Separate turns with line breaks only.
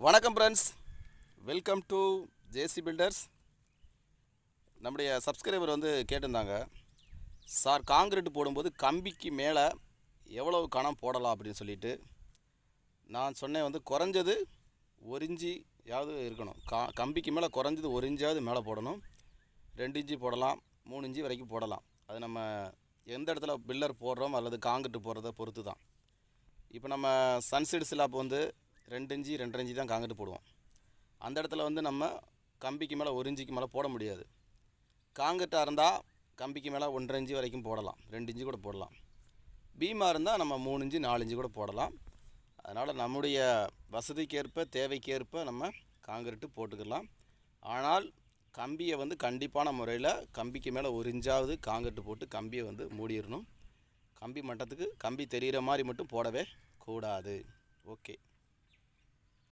வணக்கம் friends, welcome to JC Builders. நம்முடைய subscriber கேட்டிருந்தாங்க, சார் காங்கிரீட் போடும்போது கம்பிக்கு மேலே எவ்வளவு கணம் போடலாம் அப்படின்னு சொல்லிட்டு. நான் சொன்னேன் குறைஞ்சது 1 இன்ச்சியாவது இருக்கணும். கம்பிக்கு மேலே குறைஞ்சது 1 இன்ச்சாவது மேலே போடணும். 2 இன்ச்சு போடலாம், 3 இன்ச்சு வரைக்கும் போடலாம். அது நம்ம எந்த இடத்துல பில்லர் போடுறோம் அல்லது காங்கிரீட் போடுறத பொறுத்து தான். இப்போ நம்ம சன்சைடு ஸ்லாப் 2 இன்ச்சு 2.5 இன்ச்சு தான் காங்கிரீட் போடுவோம். அந்த இடத்துல நம்ம கம்பிக்கு மேலே 1 இன்ச்சுக்கு மேலே போட முடியாது. காங்கிரீட்டாக இருந்தால் கம்பிக்கு மேலே 1.5 இன்ச்சு வரைக்கும் போடலாம், 2 இன்ச்சு கூட போடலாம். பீமாக இருந்தால் நம்ம 3 இன்ச்சு 4 இன்ச்சு கூட போடலாம். அதனால் நம்முடைய வசதிக்கேற்ப தேவைக்கேற்ப நம்ம காங்கிரீட்டு போட்டுக்கலாம். ஆனால் கம்பியை கண்டிப்பான முறையில் கம்பிக்கு மேலே 1 இன்ச்சாவது காங்கிரீட்டு போட்டு கம்பியை மூடிடணும். கம்பி மட்டத்துக்கு கம்பி தெரிகிற மாதிரி மட்டும் போடவே கூடாது. ஓகே.